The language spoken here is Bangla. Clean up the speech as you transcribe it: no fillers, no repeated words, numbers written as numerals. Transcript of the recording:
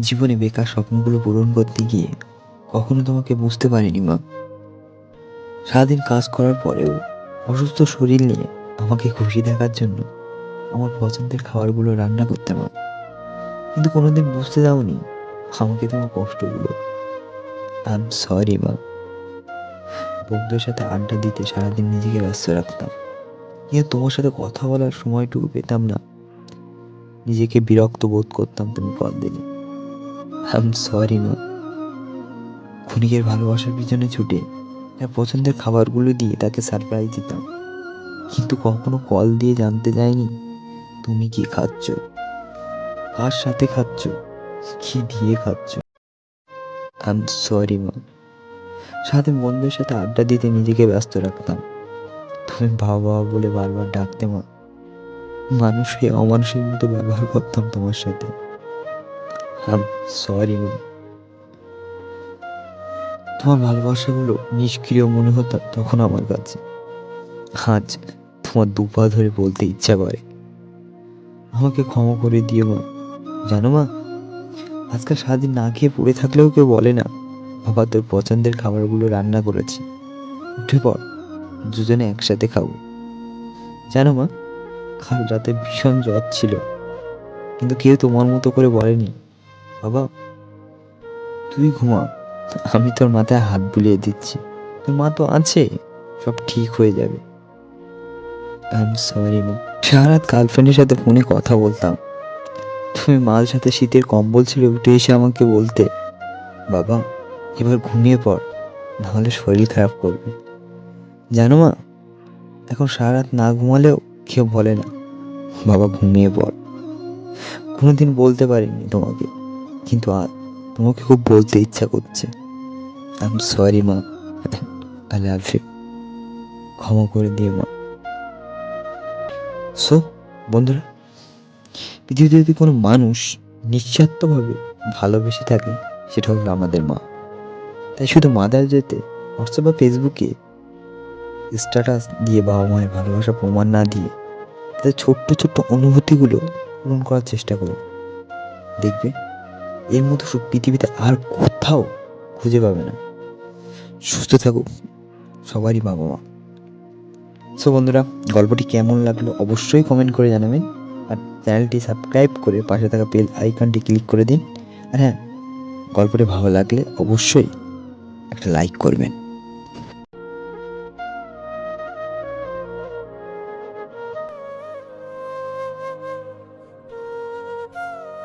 জীবনে বেকার স্বপ্নগুলো পূরণ করতে গিয়ে কখনো তোমাকে বুঝতে পারিনি মা। সারাদিন কাজ করার পরেও অসুস্থ শরীর নিয়ে আমাকে খুশি দেখার জন্য আমার পছন্দের খাবারগুলো রান্না করতে মা। কিন্তু কোনোদিন বুঝতে দাওনি আমাকে তোমার কষ্টগুলো। আই এম সরি মা। বন্ধুদের সাথে আড্ডা দিতে সারাদিন নিজেকে ব্যস্ত রাখতাম, কিন্তু তোমার সাথে কথা বলার সময়টুকু পেতাম না। নিজেকে বিরক্ত বোধ করতাম তুমি কল দিলে। আই এম সরি মা। ক্ষণিকের ভালোবাসার পিছনে ছুটে তার পছন্দের খাবারগুলো দিয়ে তাকে সারপ্রাইজ দিতাম, কিন্তু কখনো কল দিয়ে জানতে চাইনি তুমি কি খাচ্ছ, কার সাথে খাচ্ছ, কি দিয়ে খাচ্ছ। আই এম সরি মা। সাথে বন্ধুদের সাথে আড্ডা দিতে নিজেকে ব্যস্ত রাখতাম, তুমি বাবা বাবা বলে বারবার ডাকতে মা। মানুষ হয়ে অমানুষের মতো ব্যবহার করতাম তোমার সাথে। আই এম সরি মা। তোমার ভালোবাসাগুলো নিষ্ক্রিয় মনে হতো তখন আমার কাছে। আজ তোমার দুপা ধরে বলতে ইচ্ছা করে আমাকে ক্ষমা করে দিও মা। জানো মা, আজকাল সারাদিন না খেয়ে পড়ে থাকলেও কেউ বলে না বাবা তোর পছন্দের খাবারগুলো রান্না করেছি, উঠে পড়, দুজনে একসাথে খাবো। জানো মা, কাল রাতে ভীষণ জ্বর ছিল, কিন্তু কেউ তোমার মতো করে বলেনি বাবা তুই ঘুমা, আমি তোর মাথায় হাত বুলিয়ে দিচ্ছি, তোর মা তো আছে, সব ঠিক হয়ে যাবে। আই এম সরি মা। সারা রাত গার্লফ্রেন্ডের সাথে ফোনে কথা বলতাম, তুমি মাঝ রাতে শীতের কম্বল ছেড়ে উঠে এসে আমাকে বলতে বাবা এবার ঘুমিয়ে পড়, নাহলে শরীর খারাপ করবে। জানো মা, এখন সারা রাত না ঘুমালেও কেউ বলে না বাবা ঘুমিয়ে পড়। কোনোদিন বলতে পারিনি তোমাকে, কিন্তু আজ তোমাকে খুব বলতে ইচ্ছা করছে। আই এম সরি মা। I love you. ক্ষমা করে দিও মা। সো বন্ধুরা, পৃথিবীতে যদি কোনো মানুষ নিঃস্বার্থভাবে ভালোবেসে থাকে সেটা হলো আমাদের মা। তাই শুধু মাদার ডেতে হোয়াটসঅ্যাপ বা ফেসবুকে স্ট্যাটাস দিয়ে বাবা মায়ের ভালোবাসা প্রমাণ না দিয়ে তাদের ছোট্ট ছোট্ট অনুভূতিগুলো পূরণ করার চেষ্টা করুন। দেখবে এর মতো সুখ পৃথিবীতে আর কোথাও খুঁজে পাবে না। সুস্থ থাকুক সবারই বাবা মা। সো বন্ধুরা, গল্পটি কেমন লাগলো অবশ্যই কমেন্ট করে জানাবেন, আর চ্যানেলটি সাবস্ক্রাইব করে পাশে থাকা বেল আইকনটি ক্লিক করে দিন। আর হ্যাঁ, গল্পটি ভালো লাগলে অবশ্যই একটা লাইক করবেন।